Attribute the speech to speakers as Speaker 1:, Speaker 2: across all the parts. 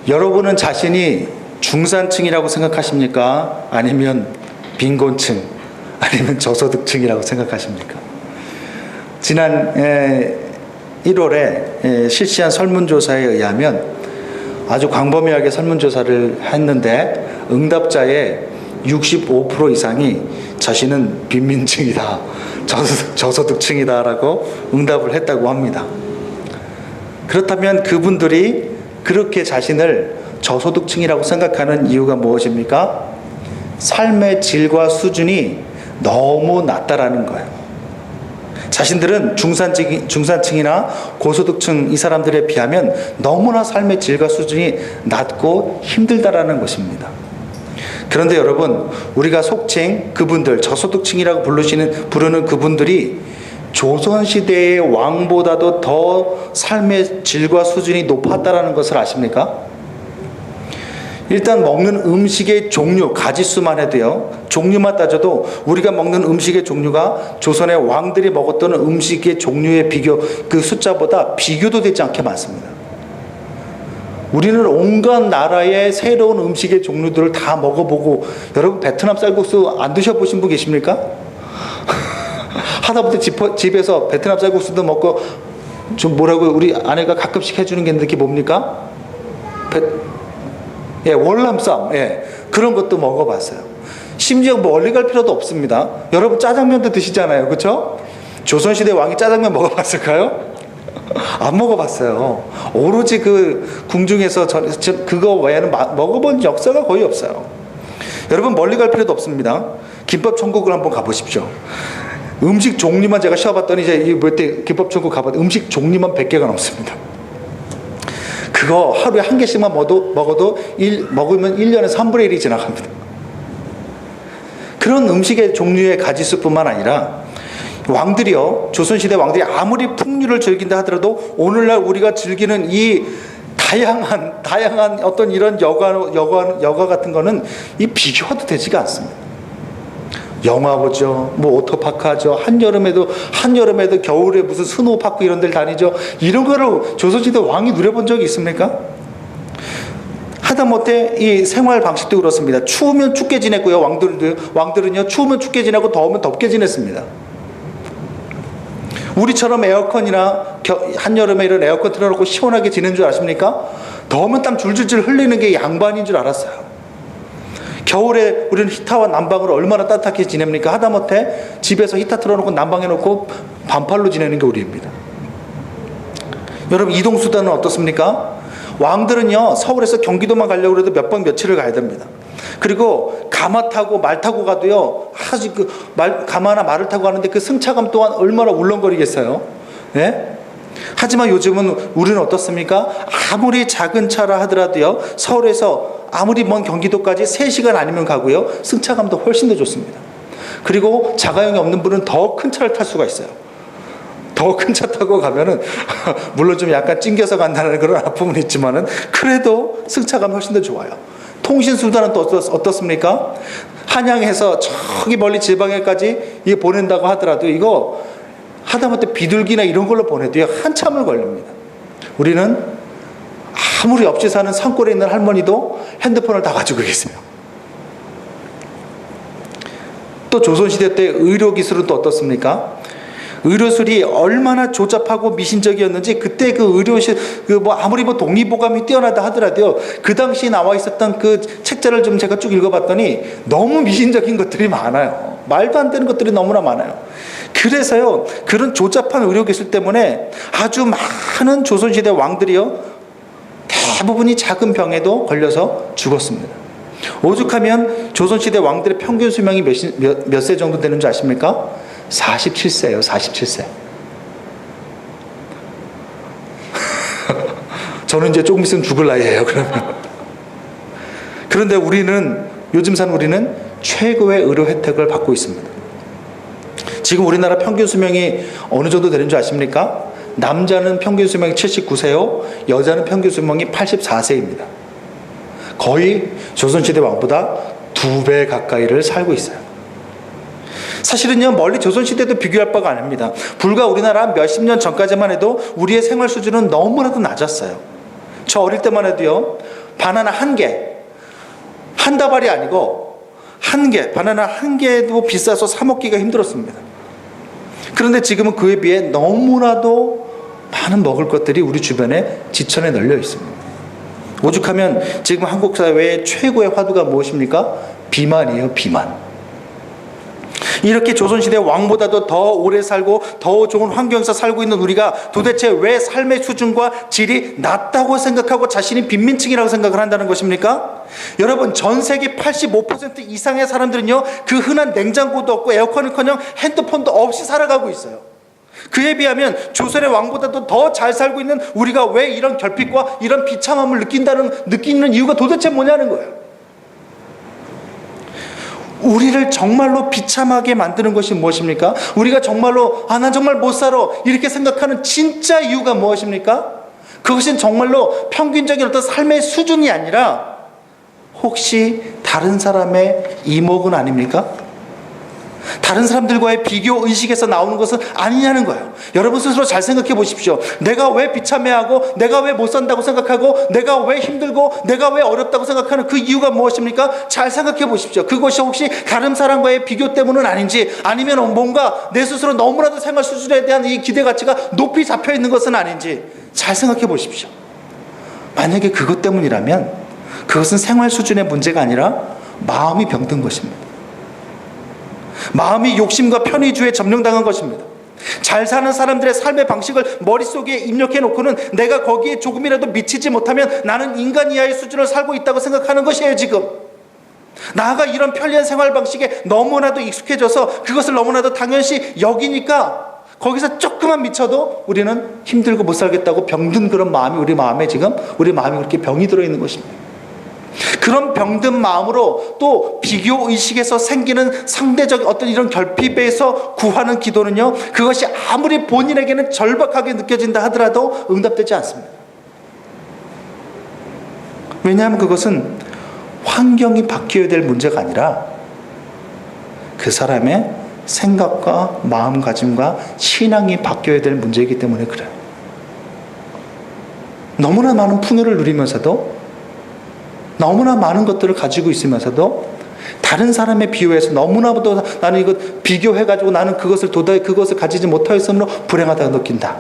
Speaker 1: 여러분은 자신이 중산층이라고 생각하십니까? 아니면 빈곤층, 아니면 저소득층이라고 생각하십니까? 지난 1월에 실시한 설문조사에 의하면 아주 광범위하게 설문조사를 했는데 응답자의 65% 이상이 자신은 빈민층이다, 저소득층이다라고 응답을 했다고 합니다. 그렇다면 그분들이 그렇게 자신을 저소득층이라고 생각하는 이유가 무엇입니까? 삶의 질과 수준이 너무 낮다라는 거예요. 자신들은 중산층이나 고소득층 이 사람들에 비하면 너무나 삶의 질과 수준이 낮고 힘들다라는 것입니다. 그런데 여러분, 우리가 속칭 그분들, 저소득층이라고 부르는 그분들이 조선시대의 왕보다도 더 삶의 질과 수준이 높았다라는 것을 아십니까? 일단 먹는 음식의 종류, 가짓수만 해도요, 종류만 따져도 우리가 먹는 음식의 종류가 조선의 왕들이 먹었던 음식의 종류의 그 숫자보다 비교도 되지 않게 많습니다. 우리는 온갖 나라의 새로운 음식의 종류들을 다 먹어보고, 여러분 베트남 쌀국수 안 드셔보신 분 계십니까? 하다못해 집에서 베트남 쌀국수도 먹고, 좀 뭐라고 우리 아내가 가끔씩 해주는 게 있는데 그게 뭡니까? 월남쌈, 그런 것도 먹어봤어요. 심지어 멀리 갈 필요도 없습니다. 여러분 짜장면도 드시잖아요, 그렇죠? 조선시대 왕이 짜장면 먹어봤을까요? 안 먹어봤어요. 오로지 그 궁중에서 그거 외에는 먹어본 역사가 거의 없어요. 여러분 멀리 갈 필요도 없습니다. 김밥 천국을 한번 가보십시오. 음식 종류만 제가 쉬어봤더니 이제 몇 김밥 천국 가봤더니 음식 종류만 100개가 넘습니다. 그거 하루에 한 개씩만 먹어도 먹으면 1년에 3분의 1이 지나갑니다. 그런 음식의 종류의 가짓수뿐만 아니라 왕들이요, 조선시대 왕들이 아무리 풍류를 즐긴다 하더라도 오늘날 우리가 즐기는 이 다양한 어떤 이런 여가 같은 거는 이 비교도 되지가 않습니다. 영화 보죠, 뭐 오토파크 하죠, 한여름에도 겨울에 무슨 스노우파크 이런 데를 다니죠. 이런 거를 조선시대 왕이 누려본 적이 있습니까? 하다못해 이 생활 방식도 그렇습니다. 추우면 춥게 지냈고요, 왕들은요 추우면 춥게 지내고 더우면 덥게 지냈습니다. 우리처럼 에어컨이나 한여름에 이런 에어컨 틀어놓고 시원하게 지내는 줄 아십니까? 더우면 땀 줄줄줄 흘리는 게 양반인 줄 알았어요. 겨울에 우리는 히타와 난방으로 얼마나 따뜻하게 지냅니까? 하다못해 집에서 히타 틀어놓고 난방해놓고 반팔로 지내는 게 우리입니다. 여러분 이동수단은 어떻습니까? 왕들은요 서울에서 경기도만 가려고 해도 몇 번 며칠을 가야 됩니다. 그리고 가마 타고 말 타고 가도요, 아주 가마나 말을 타고 가는데 그 승차감 또한 얼마나 울렁거리겠어요. 예? 하지만 요즘은 우리는 어떻습니까? 아무리 작은 차라 하더라도요, 서울에서 아무리 먼 경기도까지 3시간 아니면 가고요, 승차감도 훨씬 더 좋습니다. 그리고 자가용이 없는 분은 더 큰 차를 탈 수가 있어요. 더 큰 차 타고 가면은 물론 좀 약간 찡겨서 간다는 그런 아픔은 있지만은 그래도 승차감이 훨씬 더 좋아요. 통신수단은 또 어떻습니까? 한양에서 저기 멀리 지방에까지 보낸다고 하더라도 이거 하다못해 비둘기나 이런 걸로 보내도요 한참을 걸립니다. 우리는 아무리 옆집 사는 산골에 있는 할머니도 핸드폰을 다 가지고 계세요. 또 조선시대 때 의료기술은 또 어떻습니까? 의료술이 얼마나 조잡하고 미신적이었는지, 그때 그 의료실 아무리 독립보감이 뛰어나다 하더라도요, 그 당시 나와 있었던 그 책자를 좀 제가 쭉 읽어봤더니 너무 미신적인 것들이 많아요. 말도 안 되는 것들이 너무나 많아요. 그래서요, 그런 조잡한 의료기술 때문에 아주 많은 조선시대 왕들이요, 대부분이 작은 병에도 걸려서 죽었습니다. 오죽하면 조선시대 왕들의 평균 수명이 몇 세 정도 되는 줄 아십니까? 47세예요. 47세. 저는 이제 조금 있으면 죽을 나이예요, 그러면. 그런데 요즘 산 우리는 최고의 의료 혜택을 받고 있습니다. 지금 우리나라 평균 수명이 어느 정도 되는 줄 아십니까? 남자는 평균 수명이 79세요, 여자는 평균 수명이 84세입니다. 거의 조선시대 왕보다 2배 가까이를 살고 있어요. 사실은요, 멀리 조선시대도 비교할 바가 아닙니다. 불과 우리나라 몇십 년 전까지만 해도 우리의 생활 수준은 너무나도 낮았어요. 저 어릴 때만 해도요, 바나나 한 개, 한 다발이 아니고 한 개, 바나나 한 개도 비싸서 사 먹기가 힘들었습니다. 그런데 지금은 그에 비해 너무나도 많은 먹을 것들이 우리 주변에 지천에 널려 있습니다. 오죽하면 지금 한국 사회의 최고의 화두가 무엇입니까? 비만이에요, 비만. 이렇게 조선시대 왕보다도 더 오래 살고 더 좋은 환경에서 살고 있는 우리가 도대체 왜 삶의 수준과 질이 낮다고 생각하고 자신이 빈민층이라고 생각을 한다는 것입니까? 여러분, 전 세계 85% 이상의 사람들은요, 그 흔한 냉장고도 없고 에어컨은커녕 핸드폰도 없이 살아가고 있어요. 그에 비하면 조선의 왕보다도 더 잘 살고 있는 우리가 왜 이런 결핍과 이런 비참함을 느끼는 이유가 도대체 뭐냐는 거예요. 우리를 정말로 비참하게 만드는 것이 무엇입니까? 우리가 정말로 난 정말 못 살아 이렇게 생각하는 진짜 이유가 무엇입니까? 그것은 정말로 평균적인 어떤 삶의 수준이 아니라 혹시 다른 사람의 이목은 아닙니까? 다른 사람들과의 비교 의식에서 나오는 것은 아니냐는 거예요. 여러분 스스로 잘 생각해 보십시오. 내가 왜 비참해하고 내가 왜 못 산다고 생각하고 내가 왜 힘들고 내가 왜 어렵다고 생각하는 그 이유가 무엇입니까? 잘 생각해 보십시오. 그것이 혹시 다른 사람과의 비교 때문은 아닌지, 아니면 뭔가 내 스스로 너무나도 생활 수준에 대한 이 기대 가치가 높이 잡혀 있는 것은 아닌지 잘 생각해 보십시오. 만약에 그것 때문이라면 그것은 생활 수준의 문제가 아니라 마음이 병든 것입니다. 마음이 욕심과 편의주의에 점령당한 것입니다. 잘 사는 사람들의 삶의 방식을 머릿속에 입력해 놓고는 내가 거기에 조금이라도 미치지 못하면 나는 인간 이하의 수준을 살고 있다고 생각하는 것이에요, 지금. 나아가 이런 편리한 생활 방식에 너무나도 익숙해져서 그것을 너무나도 당연시 여기니까 거기서 조금만 미쳐도 우리는 힘들고 못 살겠다고 병든 그런 마음이 우리 마음이 그렇게 병이 들어있는 것입니다. 그런 병든 마음으로 또 비교 의식에서 생기는 상대적 어떤 이런 결핍에서 구하는 기도는요, 그것이 아무리 본인에게는 절박하게 느껴진다 하더라도 응답되지 않습니다. 왜냐하면 그것은 환경이 바뀌어야 될 문제가 아니라 그 사람의 생각과 마음가짐과 신앙이 바뀌어야 될 문제이기 때문에 그래요. 너무나 많은 풍요를 누리면서도, 너무나 많은 것들을 가지고 있으면서도 다른 사람에 비유해서 너무나도 나는 이거 비교해가지고 나는 그것을 가지지 못하였으므로 불행하다고 느낀다.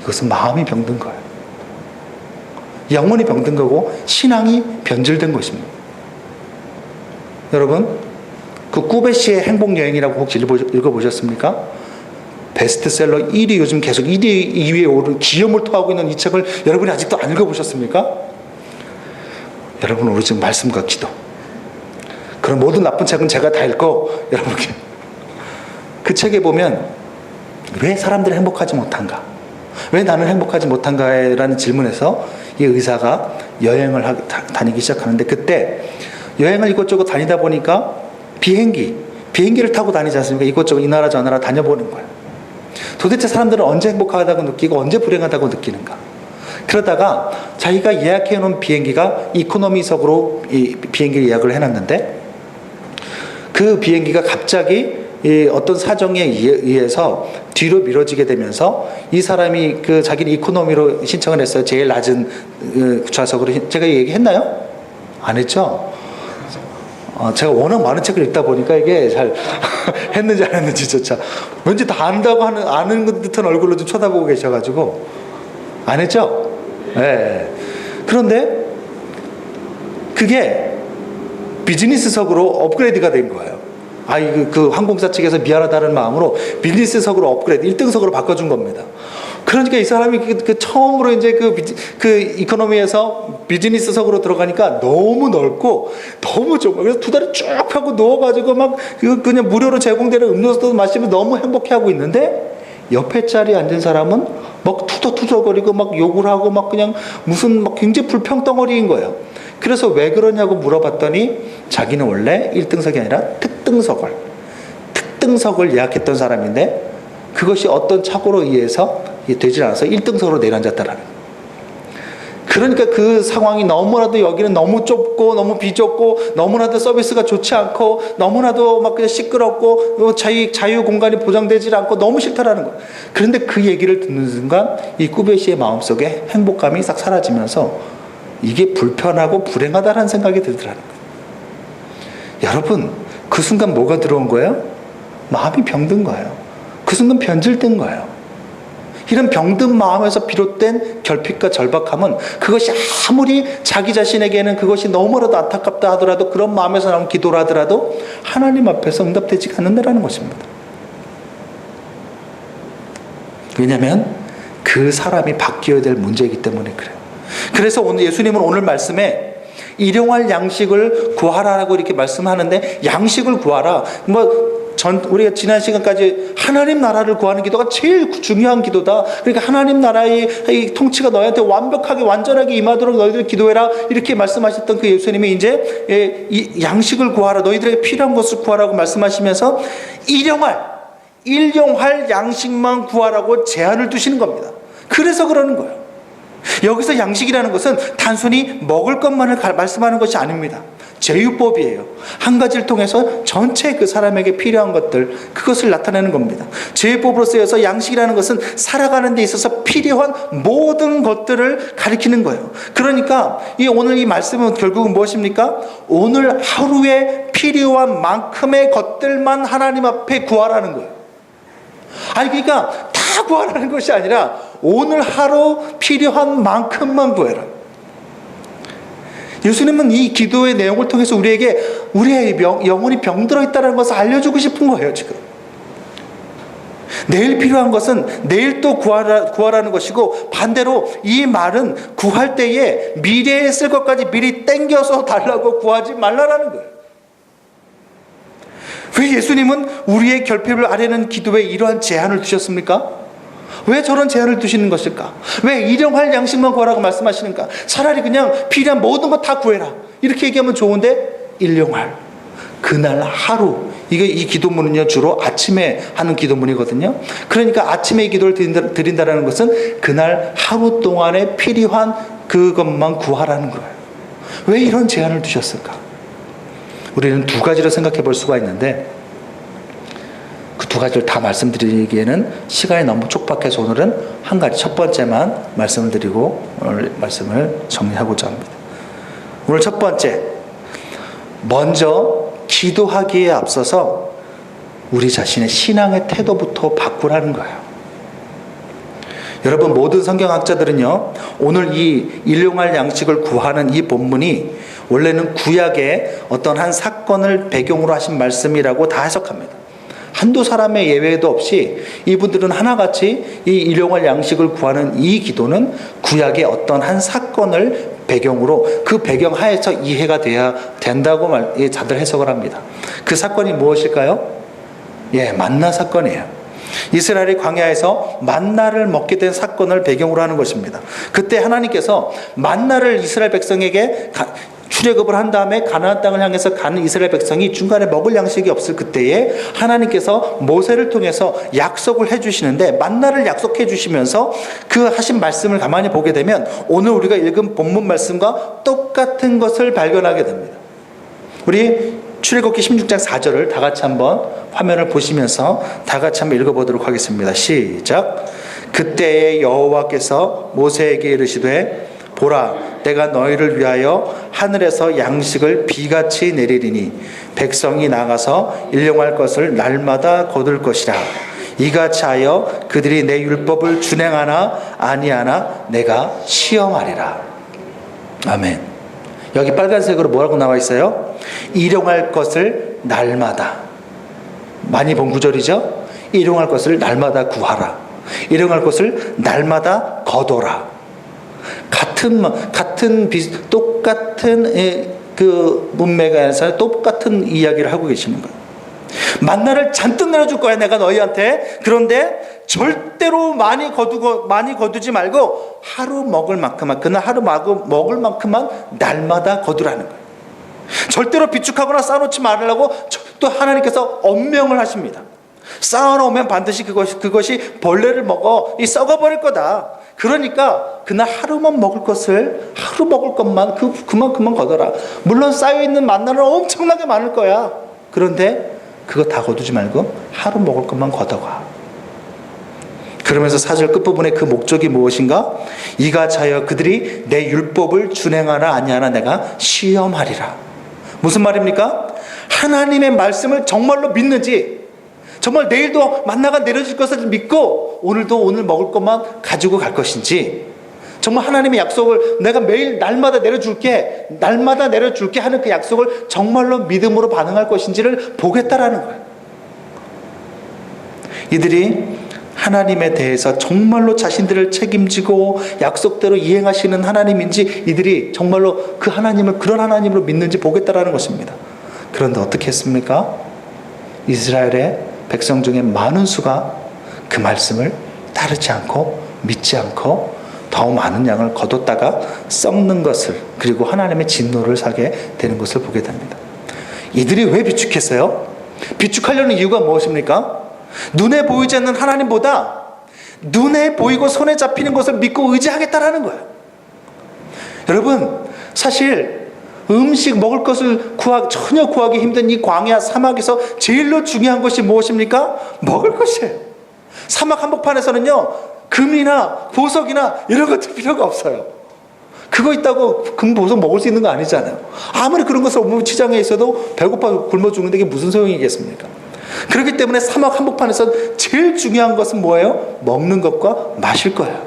Speaker 1: 이것은 마음이 병든 거예요. 영혼이 병든 거고 신앙이 변질된 것입니다. 여러분, 그 꾸베시의 행복여행이라고 혹시 읽어보셨습니까? 베스트셀러 1위, 요즘 계속 1위, 2위에 오른 기염을 토하고 있는 이 책을 여러분이 아직도 안 읽어보셨습니까? 여러분, 우리 지금 말씀과 기도, 그런 모든 나쁜 책은 제가 다 읽고 여러분께 그 책에 보면 왜 사람들이 행복하지 못한가, 왜 나는 행복하지 못한가라는 질문에서 이 의사가 여행을 다니기 시작하는데, 그때 여행을 이곳저곳 다니다 보니까 비행기를 타고 다니지 않습니까? 이곳저곳 이 나라 저 나라 다녀보는 거예요. 도대체 사람들은 언제 행복하다고 느끼고 언제 불행하다고 느끼는가? 그러다가 자기가 예약해 놓은 비행기가 이코노미석으로 이 비행기를 예약을 해놨는데, 그 비행기가 갑자기 어떤 사정에 의해서 뒤로 미뤄지게 되면서 이 사람이 자기는 이코노미로 신청을 했어요. 제일 낮은 좌석으로. 제가 얘기했나요? 안 했죠? 제가 워낙 많은 책을 읽다 보니까 이게 잘 했는지 안 했는지조차 왠지 다 안다고 아는 듯한 얼굴로 좀 쳐다보고 계셔가지고 안 했죠? 네. 그런데 그게 비즈니스석으로 업그레이드가 된 거예요. 그 항공사 측에서 미안하다는 마음으로 비즈니스석으로 업그레이드, 1등석으로 바꿔준 겁니다. 그러니까 이 사람이 처음으로 이제 그 이코노미에서 비즈니스석으로 들어가니까 너무 넓고 너무 좁아. 그래서 두 다리 쭉 펴고 누워가지고 막 그냥 무료로 제공되는 음료수도 마시면 너무 행복해하고 있는데, 옆에 자리에 앉은 사람은 막 투덜투덜거리고 막 욕을 하고 막 그냥 무슨 막 굉장히 불평덩어리인 거예요. 그래서 왜 그러냐고 물어봤더니 자기는 원래 1등석이 아니라 특등석을 예약했던 사람인데 그것이 어떤 착오로 의해서 되질 않아서 1등석으로 내려앉았다라는 거예요. 그러니까 그 상황이 너무나도 여기는 너무 좁고 너무 비좁고 너무나도 서비스가 좋지 않고 너무나도 막 그냥 시끄럽고 자유 공간이 보장되지 않고 너무 싫다라는 거예요. 그런데 그 얘기를 듣는 순간 이 꾸베시의 마음속에 행복감이 싹 사라지면서 이게 불편하고 불행하다는 생각이 들더라는 거예요. 여러분, 그 순간 뭐가 들어온 거예요? 마음이 병든 거예요. 그 순간 변질된 거예요. 이런 병든 마음에서 비롯된 결핍과 절박함은 그것이 아무리 자기 자신에게는 그것이 너무나도 안타깝다 하더라도, 그런 마음에서 나온 기도를 하더라도 하나님 앞에서 응답되지 않는다는 것입니다. 왜냐하면 그 사람이 바뀌어야 될 문제이기 때문에 그래요. 그래서 오늘 예수님은 오늘 말씀에 일용할 양식을 구하라라고 이렇게 말씀하는데, 양식을 구하라. 우리가 지난 시간까지 하나님 나라를 구하는 기도가 제일 중요한 기도다. 그러니까 하나님 나라의 이 통치가 너희한테 완벽하게 완전하게 임하도록 너희들 기도해라, 이렇게 말씀하셨던 그 예수님이 이제 이 양식을 구하라, 너희들에게 필요한 것을 구하라고 말씀하시면서 일용할 양식만 구하라고 제한을 두시는 겁니다. 그래서 그러는 거예요. 여기서 양식이라는 것은 단순히 먹을 것만을 말씀하는 것이 아닙니다. 제휴법이에요. 한 가지를 통해서 전체 그 사람에게 필요한 것들, 그것을 나타내는 겁니다. 제휴법으로 쓰여서 양식이라는 것은 살아가는 데 있어서 필요한 모든 것들을 가리키는 거예요. 그러니까 오늘 이 말씀은 결국은 무엇입니까? 오늘 하루에 필요한 만큼의 것들만 하나님 앞에 구하라는 거예요. 아니, 그러니까 다 구하라는 것이 아니라 오늘 하루 필요한 만큼만 구해라. 예수님은 이 기도의 내용을 통해서 우리에게 우리의 영혼이 병들어 있다는 것을 알려주고 싶은 거예요, 지금. 내일 필요한 것은 내일 또 구하라는 것이고, 반대로 이 말은 구할 때에 미래에 쓸 것까지 미리 땡겨서 달라고 구하지 말라라는 거예요. 왜 예수님은 우리의 결핍을 아뢰는 기도에 이러한 제한을 두셨습니까? 왜 저런 제한을 두시는 것일까? 왜 일용할 양식만 구하라고 말씀하시는가? 차라리 그냥 필요한 모든 것 다 구해라, 이렇게 얘기하면 좋은데, 일용할 그날 하루, 이 기도문은요 주로 아침에 하는 기도문이거든요. 그러니까 아침에 이 기도를 드린다는 것은 그날 하루 동안에 필요한 그것만 구하라는 거예요. 왜 이런 제한을 두셨을까? 우리는 두 가지로 생각해 볼 수가 있는데, 그 두 가지를 다 말씀드리기에는 시간이 너무 촉박해서 오늘은 한 가지, 첫 번째만 말씀을 드리고 오늘 말씀을 정리하고자 합니다. 오늘 첫 번째, 먼저 기도하기에 앞서서 우리 자신의 신앙의 태도부터 바꾸라는 거예요. 여러분, 모든 성경학자들은요, 오늘 이 일용할 양식을 구하는 이 본문이 원래는 구약의 어떤 한 사건을 배경으로 하신 말씀이라고 다 해석합니다. 한두 사람의 예외도 없이 이분들은 하나같이 이 일용할 양식을 구하는 이 기도는 구약의 어떤 한 사건을 배경으로, 그 배경 하에서 이해가 돼야 된다고 다들 해석을 합니다. 그 사건이 무엇일까요? 만나 사건이에요. 이스라엘이 광야에서 만나를 먹게 된 사건을 배경으로 하는 것입니다. 그때 하나님께서 만나를 이스라엘 백성에게 출애굽을 한 다음에 가나안 땅을 향해서 가는 이스라엘 백성이 중간에 먹을 양식이 없을 그때에 하나님께서 모세를 통해서 약속을 해주시는데, 만나를 약속해 주시면서 그 하신 말씀을 가만히 보게 되면 오늘 우리가 읽은 본문 말씀과 똑같은 것을 발견하게 됩니다. 우리 출애굽기 16장 4절을 다 같이 한번 화면을 보시면서 다 같이 한번 읽어보도록 하겠습니다. 시작. 그때에 여호와께서 모세에게 이르시되, 보라, 내가 너희를 위하여 하늘에서 양식을 비같이 내리리니 백성이 나가서 일용할 것을 날마다 거둘 것이라. 이같이 하여 그들이 내 율법을 준행하나 아니하나 내가 시험하리라. 아멘. 여기 빨간색으로 뭐라고 나와 있어요? 일용할 것을 날마다. 많이 본 구절이죠? 일용할 것을 날마다 구하라. 일용할 것을 날마다 거둬라. 똑같은 그 문맥에서 똑같은 이야기를 하고 계시는 거예요. 만나를 잔뜩 내려줄 거야, 내가 너희한테. 그런데 절대로 많이 거두지 말고 하루 먹을 만큼만, 그날 하루 먹을 만큼만 날마다 거두라는 거예요. 절대로 비축하거나 쌓아놓지 말으라고 또 하나님께서 엄명을 하십니다. 쌓아놓으면 반드시 그것이 벌레를 먹어 썩어버릴 거다. 그러니까 그날 하루만 먹을 것을, 하루 먹을 것만 그만큼만 거둬라. 물론 쌓여있는 만나는 엄청나게 많을 거야. 그런데 그거 다 거두지 말고 하루 먹을 것만 걷어가. 그러면서 4절 끝부분에 그 목적이 무엇인가? 이가 자여 그들이 내 율법을 준행하나 아니하나 내가 시험하리라. 무슨 말입니까? 하나님의 말씀을 정말로 믿는지, 정말 내일도 만나가 내려질 것을 믿고 오늘도 오늘 먹을 것만 가지고 갈 것인지, 정말 하나님의 약속을 내가 매일 날마다 내려줄게 하는 그 약속을 정말로 믿음으로 반응할 것인지를 보겠다라는 거예요. 이들이 하나님에 대해서 정말로 자신들을 책임지고 약속대로 이행하시는 하나님인지, 이들이 정말로 그 하나님을 그런 하나님으로 믿는지 보겠다라는 것입니다. 그런데 어떻게 했습니까? 이스라엘의 백성 중에 많은 수가 그 말씀을 따르지 않고 믿지 않고 더 많은 양을 거뒀다가 썩는 것을, 그리고 하나님의 진노를 사게 되는 것을 보게 됩니다. 이들이 왜 비축했어요? 비축하려는 이유가 무엇입니까? 눈에 보이지 않는 하나님보다 눈에 보이고 손에 잡히는 것을 믿고 의지하겠다라는 거예요. 여러분, 사실 음식 먹을 것을 전혀 구하기 힘든 이 광야 사막에서 제일로 중요한 것이 무엇입니까? 먹을 것이에요. 사막 한복판에서는요, 금이나 보석이나 이런 것들 필요가 없어요. 그거 있다고 금, 보석 먹을 수 있는 거 아니잖아요. 아무리 그런 것을 시장에 있어도 배고파 굶어 죽는데 이게 무슨 소용이겠습니까? 그렇기 때문에 사막 한복판에서 제일 중요한 것은 뭐예요? 먹는 것과 마실 거예요.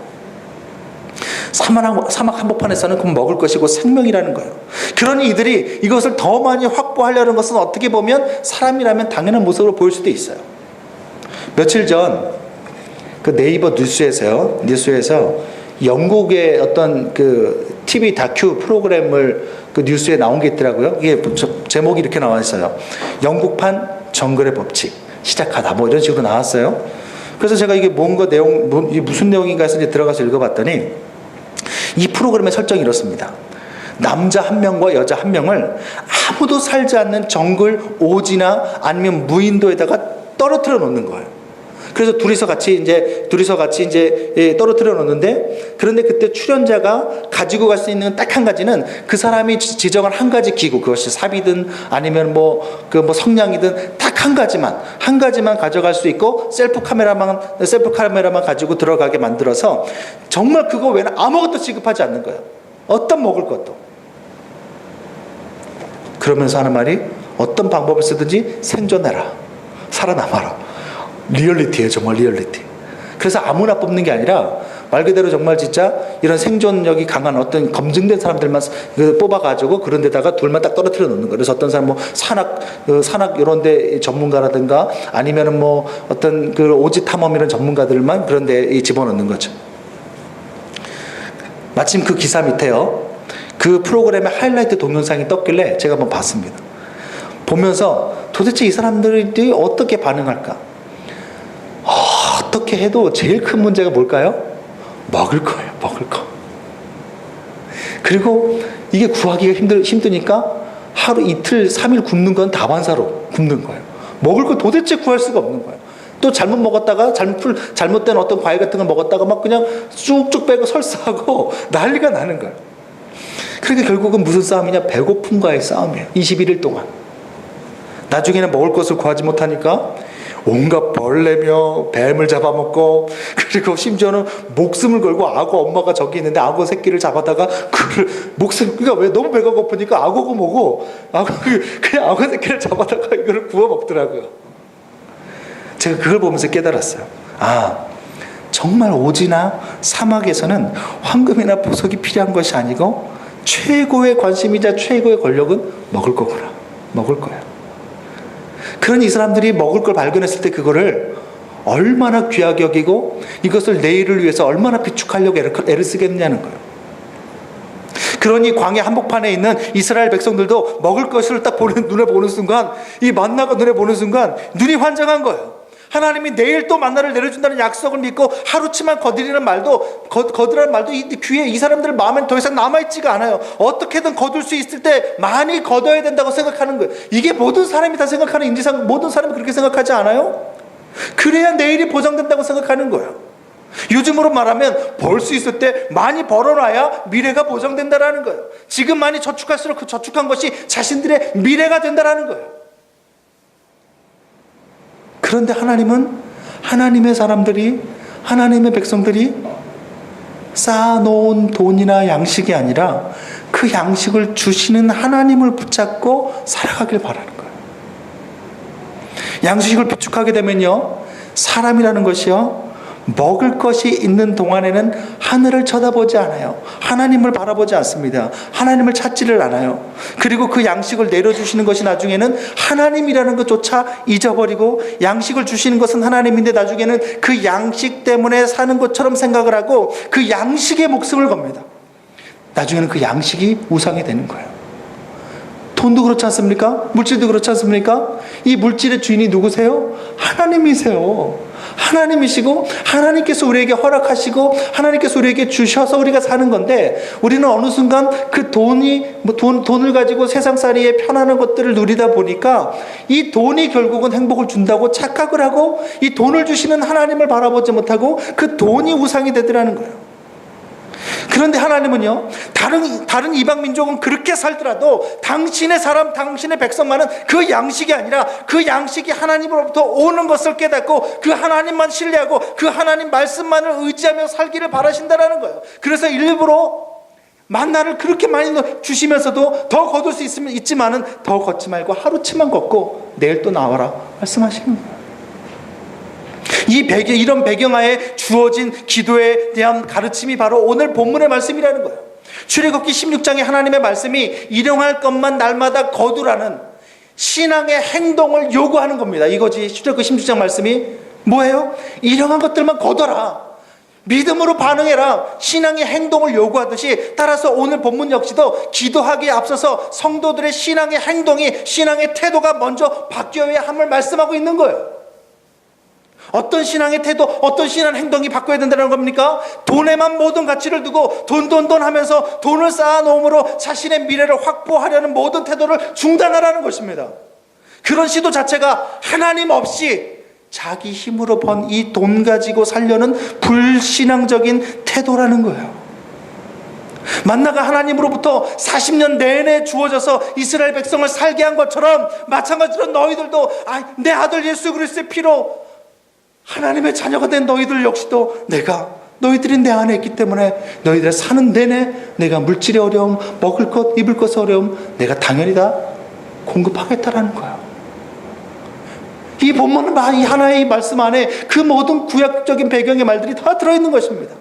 Speaker 1: 사막 한복판에서는 그 먹을 것이고 생명이라는 거예요. 그러니 이들이 이것을 더 많이 확보하려는 것은 어떻게 보면 사람이라면 당연한 모습으로 보일 수도 있어요. 며칠 전 그 네이버 뉴스에서 영국의 어떤 그 TV 다큐 프로그램을 그 뉴스에 나온 게 있더라고요. 이게 제목이 이렇게 나와 있어요. 영국판 정글의 법칙 시작하다, 뭐 이런 식으로 나왔어요. 그래서 제가 이게 무슨 내용인가 해서 이제 들어가서 읽어봤더니, 이 프로그램의 설정이 이렇습니다. 남자 한 명과 여자 한 명을 아무도 살지 않는 정글 오지나 아니면 무인도에다가 떨어뜨려 놓는 거예요. 그래서 둘이서 같이 이제 떨어뜨려 놓는데, 그런데 그때 출연자가 가지고 갈 수 있는 딱 한 가지는 그 사람이 지정한 한 가지 기구, 그것이 삽이든 아니면 성냥이든 딱 한 가지만 가져갈 수 있고, 셀프 카메라만 가지고 들어가게 만들어서 정말 그거 외에는 아무것도 지급하지 않는 거예요. 어떤 먹을 것도. 그러면서 하는 말이, 어떤 방법을 쓰든지 생존해라, 살아남아라. 리얼리티예요, 정말 리얼리티. 그래서 아무나 뽑는 게 아니라 말 그대로 정말 진짜 이런 생존력이 강한 어떤 검증된 사람들만 뽑아가지고 그런 데다가 둘만 딱 떨어뜨려 놓는 거예요. 그래서 어떤 사람 산악 이런 데 전문가라든가 아니면은 어떤 그 오지 탐험 이런 전문가들만 그런 데 집어넣는 거죠. 마침 그 기사 밑에요, 그 프로그램의 하이라이트 동영상이 떴길래 제가 한번 봤습니다. 보면서 도대체 이 사람들이 어떻게 반응할까? 어떻게 해도 제일 큰 문제가 뭘까요? 먹을 거예요, 먹을 거. 그리고 이게 구하기가 힘드니까 하루 이틀 3일 굶는 건 다반사로 굶는 거예요. 먹을 거 도대체 구할 수가 없는 거예요. 또 잘못 먹었다가 잘못된 어떤 과일 같은 거 먹었다가 막 그냥 쭉쭉 빼고 설사하고 난리가 나는 거예요. 그러니까 결국은 무슨 싸움이냐? 배고픔과의 싸움이에요. 21일 동안. 나중에는 먹을 것을 구하지 못하니까 온갖 벌레며 뱀을 잡아먹고, 그리고 심지어는 목숨을 걸고 악어 엄마가 저기 있는데 악어 새끼를 잡아다가 그러니까 왜 너무 배가 고프니까 악어고 뭐고 그냥 악어 새끼를 잡아다가 이거를 구워 먹더라고요. 제가 그걸 보면서 깨달았어요. 정말 오지나 사막에서는 황금이나 보석이 필요한 것이 아니고 최고의 관심이자 최고의 권력은 먹을 거구나, 먹을 거야. 그런 이 사람들이 먹을 걸 발견했을 때 그거를 얼마나 귀하게 여기고 이것을 내일을 위해서 얼마나 비축하려고 애를 쓰겠냐는 거예요. 그러니 광야 한복판에 있는 이스라엘 백성들도 먹을 것을 딱 눈에 보는 순간, 이 만나가 눈에 보는 순간 눈이 환장한 거예요. 하나님이 내일 또 만나를 내려준다는 약속을 믿고 하루치만 거드리는 말도 이 귀에 이 사람들 마음엔 더 이상 남아있지가 않아요. 어떻게든 거둘 수 있을 때 많이 거둬야 된다고 생각하는 거예요. 이게 모든 사람이 다 생각하는 인지상, 모든 사람이 그렇게 생각하지 않아요? 그래야 내일이 보장된다고 생각하는 거예요. 요즘으로 말하면 벌 수 있을 때 많이 벌어놔야 미래가 보장된다라는 거예요. 지금 많이 저축할수록 그 저축한 것이 자신들의 미래가 된다라는 거예요. 그런데 하나님은 하나님의 사람들이 하나님의 백성들이 쌓아놓은 돈이나 양식이 아니라 그 양식을 주시는 하나님을 붙잡고 살아가길 바라는 거예요. 양식을 비축하게 되면요, 사람이라는 것이요, 먹을 것이 있는 동안에는 하늘을 쳐다보지 않아요. 하나님을 바라보지 않습니다. 하나님을 찾지를 않아요. 그리고 그 양식을 내려주시는 것이 나중에는 하나님이라는 것조차 잊어버리고, 양식을 주시는 것은 하나님인데 나중에는 그 양식 때문에 사는 것처럼 생각을 하고 그 양식에 목숨을 겁니다. 나중에는 그 양식이 우상이 되는 거예요. 돈도 그렇지 않습니까? 물질도 그렇지 않습니까? 이 물질의 주인이 누구세요? 하나님이세요. 하나님이시고 하나님께서 우리에게 허락하시고 하나님께서 우리에게 주셔서 우리가 사는 건데, 우리는 어느 순간 그 돈을 가지고 세상살이에 편안한 것들을 누리다 보니까 이 돈이 결국은 행복을 준다고 착각을 하고 이 돈을 주시는 하나님을 바라보지 못하고 그 돈이 우상이 되더라는 거예요. 그런데 하나님은요, 다른 이방 민족은 그렇게 살더라도 당신의 사람, 당신의 백성만은 그 양식이 아니라 그 양식이 하나님으로부터 오는 것을 깨닫고 그 하나님만 신뢰하고 그 하나님 말씀만을 의지하며 살기를 바라신다라는 거예요. 그래서 일부러 만나를 그렇게 많이 주시면서도 더 거둘 수 있지만은 더 걷지 말고 하루치만 걷고 내일 또 나와라 말씀하시는 거예요. 이런 배경하에 주어진 기도에 대한 가르침이 바로 오늘 본문의 말씀이라는 거예요. 출애굽기 16장에 하나님의 말씀이 일용할 것만 날마다 거두라는 신앙의 행동을 요구하는 겁니다. 이거지. 출애굽기 16장 말씀이 뭐예요? 일용한 것들만 거둬라. 믿음으로 반응해라. 신앙의 행동을 요구하듯이, 따라서 오늘 본문 역시도 기도하기에 앞서서 성도들의 신앙의 행동이, 신앙의 태도가 먼저 바뀌어야 함을 말씀하고 있는 거예요. 어떤 신앙의 태도, 어떤 신앙 행동이 바꿔야 된다는 겁니까? 돈에만 모든 가치를 두고 돈 하면서 돈을 쌓아놓음으로 자신의 미래를 확보하려는 모든 태도를 중단하라는 것입니다. 그런 시도 자체가 하나님 없이 자기 힘으로 번 이 돈 가지고 살려는 불신앙적인 태도라는 거예요. 만나가 하나님으로부터 40년 내내 주어져서 이스라엘 백성을 살게 한 것처럼 마찬가지로 너희들도 내 아들 예수 그리스도의 피로 하나님의 자녀가 된 너희들 역시도 너희들이 내 안에 있기 때문에 너희들 사는 내내 내가 물질의 어려움, 먹을 것, 입을 것의 어려움 내가 당연히 다 공급하겠다라는 거예요. 이 본문은 이 하나의 말씀 안에 그 모든 구약적인 배경의 말들이 다 들어있는 것입니다.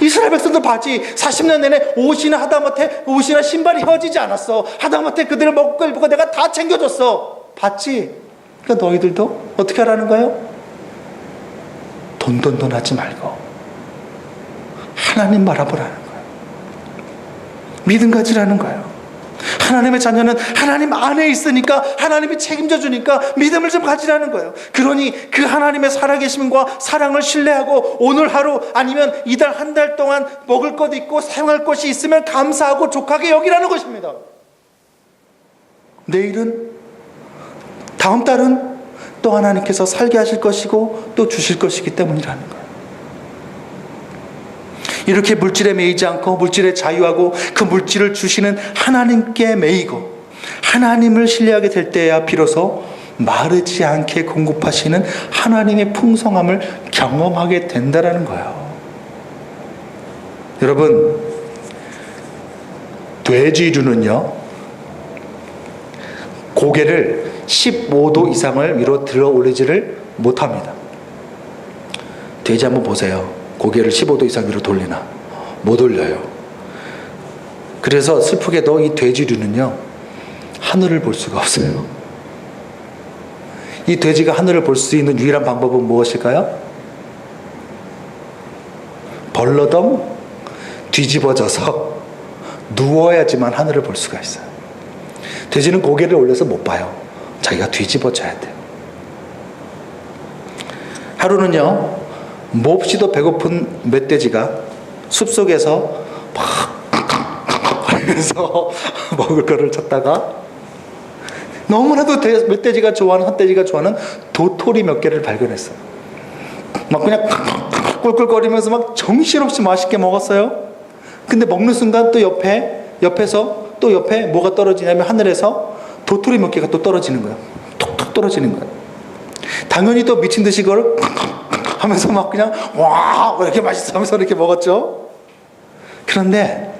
Speaker 1: 이스라엘 백성들 봤지. 40년 내내 옷이나 하다못해 옷이나 신발이 헤어지지 않았어. 하다못해 그들을 먹고 입을 거 내가 다 챙겨줬어. 봤지? 그러니까 너희들도 어떻게 하라는 거예요? 돈 하지 말고 하나님 바라보라는 거예요. 믿음 가지라는 거예요. 하나님의 자녀는 하나님 안에 있으니까 하나님이 책임져 주니까 믿음을 좀 가지라는 거예요. 그러니 그 하나님의 살아계심과 사랑을 신뢰하고 오늘 하루 아니면 이달 한 달 동안 먹을 것 있고 사용할 것이 있으면 감사하고 족하게 여기라는 것입니다. 내일은, 다음 달은 또 하나님께서 살게 하실 것이고 또 주실 것이기 때문이라는 거예요. 이렇게 물질에 매이지 않고 물질에 자유하고 그 물질을 주시는 하나님께 매이고 하나님을 신뢰하게 될 때야 비로소 마르지 않게 공급하시는 하나님의 풍성함을 경험하게 된다라는 거예요. 여러분, 돼지류는요, 고개를 15도 이상을 위로 들어 올리지를 못합니다. 돼지 한번 보세요. 고개를 15도 이상 위로 돌리나? 못 올려요. 그래서 슬프게도 이 돼지류는요, 하늘을 볼 수가 없어요. 이 돼지가 하늘을 볼 수 있는 유일한 방법은 무엇일까요? 벌러덩 뒤집어져서 누워야지만 하늘을 볼 수가 있어요. 돼지는 고개를 올려서 못 봐요. 자기가 뒤집어져야 돼요. 하루는요, 몹시도 배고픈 멧돼지가 숲속에서 막 하면서 먹을 거를 찾다가 너무나도 멧돼지가 좋아하는, 흑돼지가 좋아하는 도토리 몇 개를 발견했어요. 막 그냥 꿀꿀거리면서 막 정신없이 맛있게 먹었어요. 근데 먹는 순간 또 옆에서 또 옆에 뭐가 떨어지냐면 하늘에서 도토리 몇 개가 또 떨어지는 거예요. 톡톡 떨어지는 거예요. 당연히 또 미친 듯이 그걸 하면서 막 그냥 와 이렇게 맛있어 하면서 이렇게 먹었죠. 그런데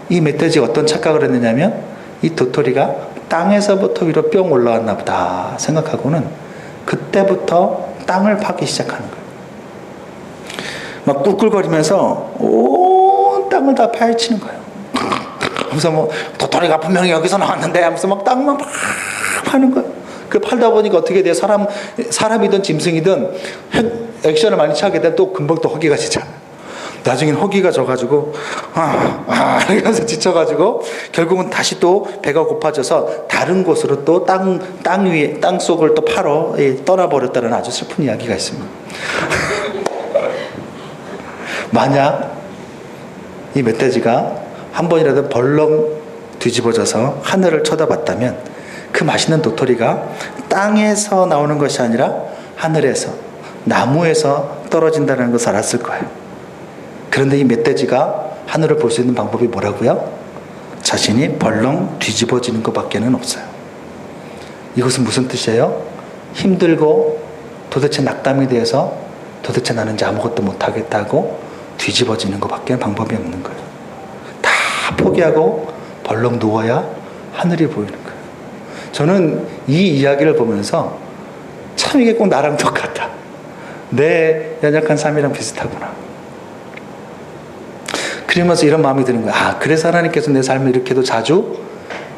Speaker 1: 이 멧돼지가 어떤 착각을 했느냐면 이 도토리가 땅에서부터 위로 뿅 올라왔나 보다 생각하고는 그때부터 땅을 파기 시작하는 거예요. 막 꿀꿀거리면서 온 땅을 다 파헤치는 거예요. 그래서 뭐 도토리가 분명히 여기서 나왔는데 하면서 막 땅만 막 파는 거예요. 그 팔다 보니까 어떻게 돼요? 사람이든 짐승이든 액션을 많이 취하게 되면 또 금방 또 허기가 지잖아요. 나중엔 허기가 져가지고 이러면서 지쳐가지고 결국은 다시 또 배가 고파져서 다른 곳으로 또 땅 속을 또 파러 떠나버렸다는 아주 슬픈 이야기가 있습니다. 만약 이 멧돼지가 한 번이라도 벌렁 뒤집어져서 하늘을 쳐다봤다면 그 맛있는 도토리가 땅에서 나오는 것이 아니라 하늘에서, 나무에서 떨어진다는 것을 알았을 거예요. 그런데 이 멧돼지가 하늘을 볼 수 있는 방법이 뭐라고요? 자신이 벌렁 뒤집어지는 것밖에는 없어요. 이것은 무슨 뜻이에요? 힘들고 도대체 낙담이 되어서 도대체 나는 이제 아무것도 못하겠다고 뒤집어지는 것밖에 방법이 없는 거예요. 다 포기하고 벌렁 누워야 하늘이 보이는 거예요. 저는 이 이야기를 보면서 참 이게 꼭 나랑 똑같다. 내 연약한 삶이랑 비슷하구나. 그러면서 이런 마음이 드는 거야. 그래서 하나님께서 내 삶을 이렇게도 자주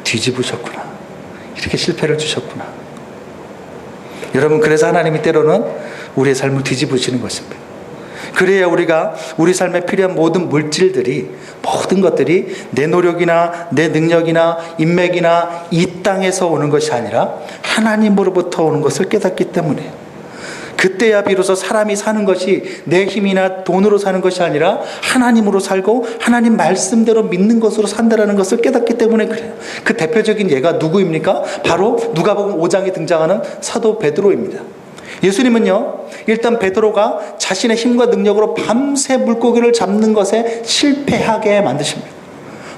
Speaker 1: 뒤집으셨구나. 이렇게 실패를 주셨구나. 여러분, 그래서 하나님이 때로는 우리의 삶을 뒤집으시는 것입니다. 그래야 우리가 우리 삶에 필요한 모든 물질들이, 모든 것들이 내 노력이나 내 능력이나 인맥이나 이 땅에서 오는 것이 아니라 하나님으로부터 오는 것을 깨닫기 때문에, 그때야 비로소 사람이 사는 것이 내 힘이나 돈으로 사는 것이 아니라 하나님으로 살고 하나님 말씀대로 믿는 것으로 산다는 것을 깨닫기 때문에 그래요. 그 대표적인 예가 누구입니까? 바로 누가복음 5장에 등장하는 사도 베드로입니다. 예수님은요, 일단 베드로가 자신의 힘과 능력으로 밤새 물고기를 잡는 것에 실패하게 만드십니다.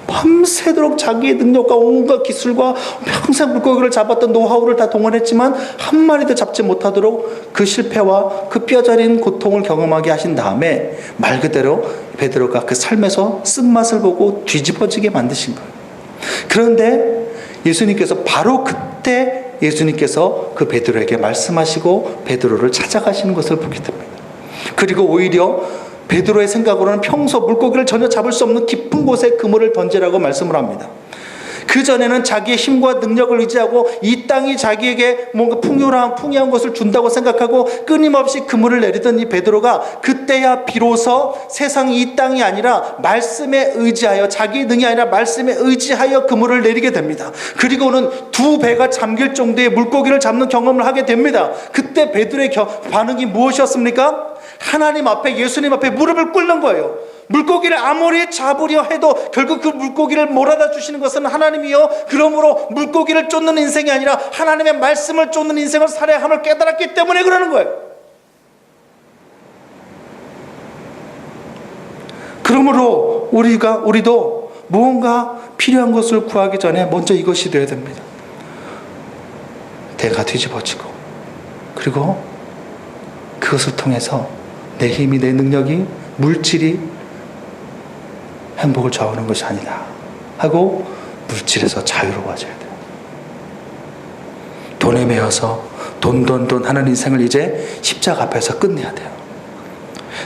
Speaker 1: 밤새도록 자기의 능력과 온갖 기술과 평생 물고기를 잡았던 노하우를 다 동원했지만 한 마리도 잡지 못하도록 그 실패와 그 뼈저린 고통을 경험하게 하신 다음에 말 그대로 베드로가 그 삶에서 쓴맛을 보고 뒤집어지게 만드신 거예요. 그런데 예수님께서 바로 그때 예수님께서 그 베드로에게 말씀하시고 베드로를 찾아가시는 것을 보게 됩니다. 그리고 오히려 베드로의 생각으로는 평소 물고기를 전혀 잡을 수 없는 깊은 곳에 그물을 던지라고 말씀을 합니다. 그전에는 자기의 힘과 능력을 의지하고 이 땅이 자기에게 뭔가 풍요한 것을 준다고 생각하고 끊임없이 그물을 내리던 이 베드로가 그때야 비로소 세상이 이 땅이 아니라 말씀에 의지하여, 자기의 능이 아니라 말씀에 의지하여 그물을 내리게 됩니다. 그리고는 두 배가 잠길 정도의 물고기를 잡는 경험을 하게 됩니다. 그때 베드로의 반응이 무엇이었습니까? 하나님 앞에, 예수님 앞에 무릎을 꿇는 거예요. 물고기를 아무리 잡으려 해도 결국 그 물고기를 몰아다 주시는 것은 하나님이요, 그러므로 물고기를 쫓는 인생이 아니라 하나님의 말씀을 쫓는 인생을 살아야 함을 깨달았기 때문에 그러는 거예요. 그러므로 우리도 무언가 필요한 것을 구하기 전에 먼저 이것이 되어야 됩니다. 내가 뒤집어지고, 그리고 그것을 통해서 내 힘이, 내 능력이, 물질이 행복을 좌우하는 것이 아니다 하고 물질에서 자유로워져야 돼요. 돈에 매여서 돈 하는 인생을 이제 십자가 앞에서 끝내야 돼요.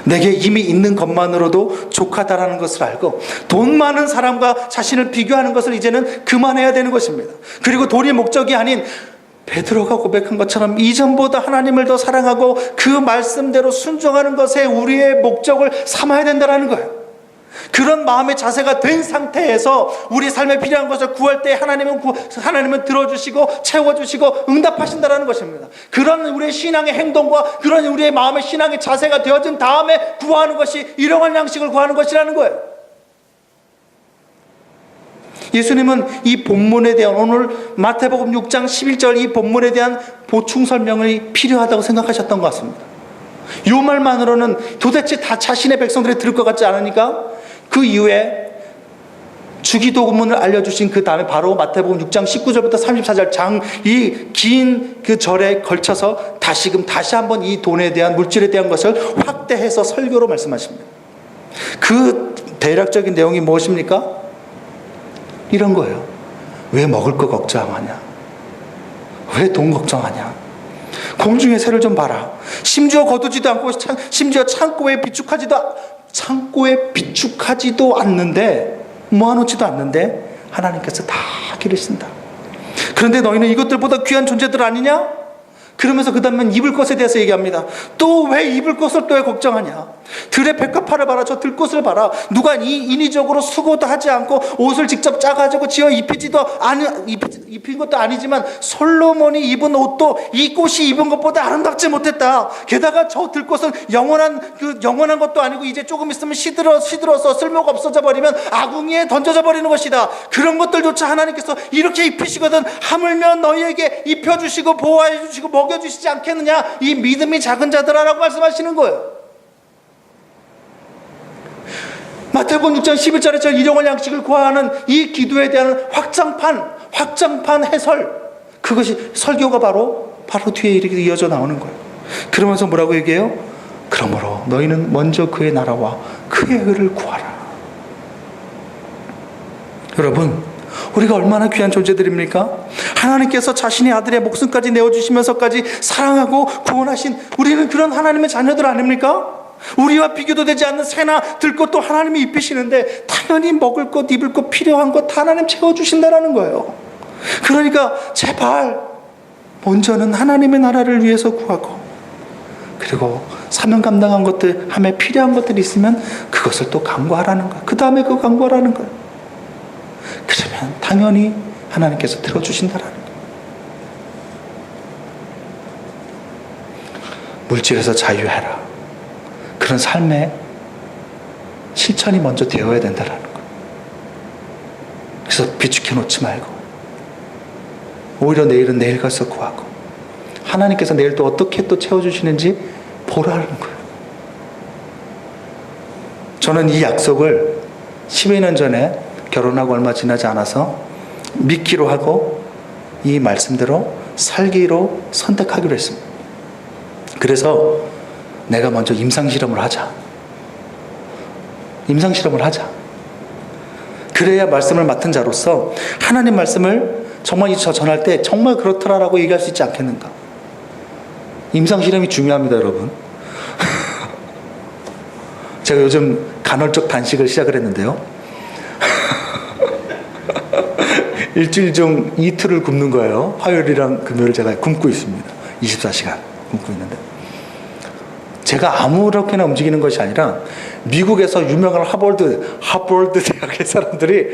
Speaker 1: 내게 이미 있는 것만으로도 족하다라는 것을 알고 돈 많은 사람과 자신을 비교하는 것을 이제는 그만해야 되는 것입니다. 그리고 돈이 목적이 아닌, 베드로가 고백한 것처럼 이전보다 하나님을 더 사랑하고 그 말씀대로 순종하는 것에 우리의 목적을 삼아야 된다는 거예요. 그런 마음의 자세가 된 상태에서 우리 삶에 필요한 것을 구할 때 하나님은 들어주시고 채워주시고 응답하신다는 것입니다. 그런 우리의 신앙의 행동과 그런 우리의 마음의 신앙의 자세가 되어진 다음에 구하는 것이 일용할 양식을 구하는 것이라는 거예요. 예수님은 이 본문에 대한, 오늘 마태복음 6장 11절 이 본문에 대한 보충 설명이 필요하다고 생각하셨던 것 같습니다. 이 말만으로는 도대체 다 자신의 백성들이 들을 것 같지 않으니까 그 이후에 주기도문을 알려주신 그 다음에 바로 마태복음 6장 19절부터 34절 이 긴 그 절에 걸쳐서 다시 한번 이 돈에 대한 물질에 대한 것을 확대해서 설교로 말씀하십니다. 그 대략적인 내용이 무엇입니까? 이런 거예요. 왜 먹을 거 걱정하냐? 왜 돈 걱정하냐? 공중의 새를 좀 봐라. 심지어 거두지도 않고 심지어 창고에 비축하지도 않는데, 모아놓지도 않는데 하나님께서 다 기르신다. 그런데 너희는 이것들보다 귀한 존재들 아니냐? 그러면서 그 다음엔 입을 것에 대해서 얘기합니다. 또 왜 입을 것을 또 왜 걱정하냐? 들의 백합화를 봐라. 저 들꽃을 봐라. 누가 인위적으로 수고도 하지 않고 옷을 직접 짜가지고 지어 입힌 것도 아니지만 솔로몬이 입은 옷도 이 꽃이 입은 것보다 아름답지 못했다. 게다가 저 들꽃은 영원한 것도 아니고 이제 조금 있으면 시들어서 쓸모가 없어져 버리면 아궁이에 던져져 버리는 것이다. 그런 것들조차 하나님께서 이렇게 입히시거든 하물며 너희에게 입혀주시고 보호해주시고 먹여주시지 않겠느냐? 이 믿음이 작은 자들아라고 말씀하시는 거예요. 마태복음 6장 11절에 저 일용할 양식을 구하는 이 기도에 대한 확장판 해설, 그것이 설교가 바로 뒤에 이렇게 이어져 나오는 거예요. 그러면서 뭐라고 얘기해요? 그러므로 너희는 먼저 그의 나라와 그의 의를 구하라. 여러분, 우리가 얼마나 귀한 존재들입니까? 하나님께서 자신의 아들의 목숨까지 내어주시면서까지 사랑하고 구원하신 우리는 그런 하나님의 자녀들 아닙니까? 우리와 비교도 되지 않는 새나 들것도 하나님이 입히시는데 당연히 먹을 것, 입을 것, 필요한 것 하나님 채워주신다는 거예요. 그러니까 제발 먼저는 하나님의 나라를 위해서 구하고, 그리고 사명 감당한 것들, 함에 필요한 것들이 있으면 그것을 또 간구하라는 거예요. 그 다음에 그거 간구하라는 거예요. 그러면 당연히 하나님께서 들어주신다라는 거예요. 물질에서 자유해라. 그런 삶의 실천이 먼저 되어야 된다는 거예요. 그래서 비축해 놓지 말고 오히려 내일은 내일 가서 구하고 하나님께서 내일 또 어떻게 또 채워주시는지 보라는 거예요. 저는 이 약속을 10여 년 전에 결혼하고 얼마 지나지 않아서 믿기로 하고 이 말씀대로 살기로 선택하기로 했습니다. 그래서 내가 먼저 임상실험을 하자. 그래야 말씀을 맡은 자로서 하나님 말씀을 정말 저 전할 때 정말 그렇더라라고 얘기할 수 있지 않겠는가. 임상실험이 중요합니다, 여러분. 제가 요즘 간헐적 단식을 시작을 했는데요. 일주일 중 이틀을 굶는 거예요. 화요일이랑 금요일 제가 굶고 있습니다. 24시간 굶고 있는데, 제가 아무렇게나 움직이는 것이 아니라 미국에서 유명한 하버드 대학의 사람들이